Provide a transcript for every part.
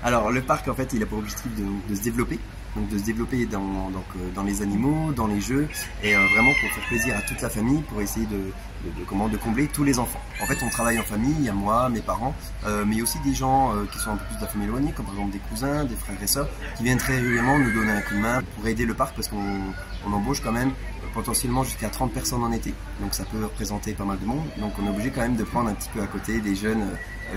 Alors le parc en fait il a pour objectif de se développer, donc de se développer dans les animaux, dans les jeux et vraiment pour faire plaisir à toute la famille, pour essayer de combler tous les enfants. En fait on travaille en famille, il y a moi, mes parents, mais il y a aussi des gens qui sont un peu plus de la famille éloignée, comme par exemple des cousins, des frères et sœurs, qui viennent très régulièrement nous donner un coup de main pour aider le parc parce qu'on embauche quand même potentiellement jusqu'à 30 personnes en été. Donc ça peut représenter pas mal de monde. Donc on est obligé quand même de prendre un petit peu à côté des jeunes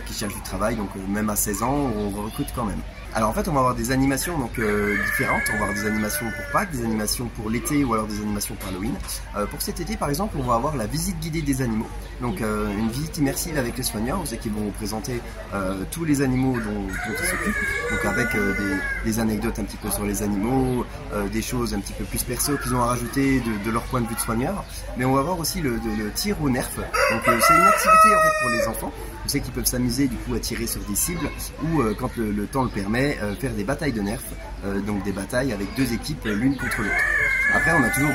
qui cherchent du travail. Donc même à 16 ans, on recrute quand même. Alors en fait on va avoir des animations différentes. On va avoir des animations pour Pâques, des animations pour l'été ou alors des animations pour Halloween. Pour cet été par exemple on va avoir la visite guidée des animaux. Donc une visite immersive avec les soigneurs. Vous savez qu'ils vont vous présenter tous les animaux dont ils s'occupent. Donc avec des anecdotes un petit peu sur les animaux, des choses un petit peu plus perso qu'ils ont à rajouter de leur point de vue de soigneur. Mais on va avoir aussi le tir au nerf. Donc c'est une activité en fait pour les enfants. Vous savez qu'ils peuvent s'amuser du coup à tirer sur des cibles ou quand le temps le permet faire des batailles de nerfs, donc des batailles avec deux équipes l'une contre l'autre. Après on a toujours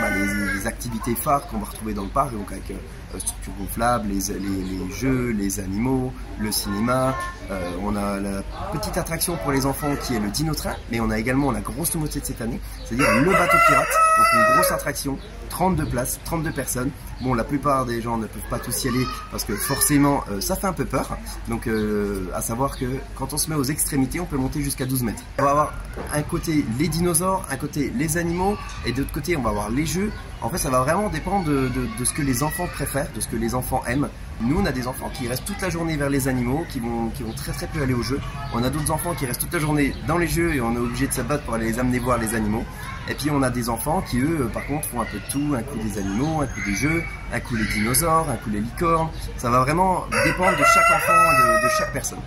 les activités phares qu'on va retrouver dans le parc, donc avec structures gonflables, les jeux, les animaux, le cinéma. On a la petite attraction pour les enfants qui est le dino-train, mais on a également la grosse nouveauté de cette année, c'est-à-dire le bateau pirate, donc une grosse attraction, 32 places, 32 personnes. Bon, la plupart des gens ne peuvent pas tous y aller parce que forcément ça fait un peu peur. Donc à savoir que quand on se met aux extrémités, on peut monter jusqu'à 12 mètres. On va avoir un côté les dinosaures, un côté les animaux et de l'autre côté on va avoir les jeux. En fait ça va vraiment dépendre de ce que les enfants préfèrent, de ce que les enfants aiment. Nous on a des enfants qui restent toute la journée vers les animaux, qui vont très peu aller aux jeux. On a d'autres enfants qui restent toute la journée dans les jeux et on est obligé de se battre pour aller les amener voir les animaux. Et puis on a des enfants qui eux par contre font un peu de tout, un coup des animaux, un coup des jeux, un coup les dinosaures, un coup les licornes. Ça va vraiment dépendre de chaque enfant et de chaque personne.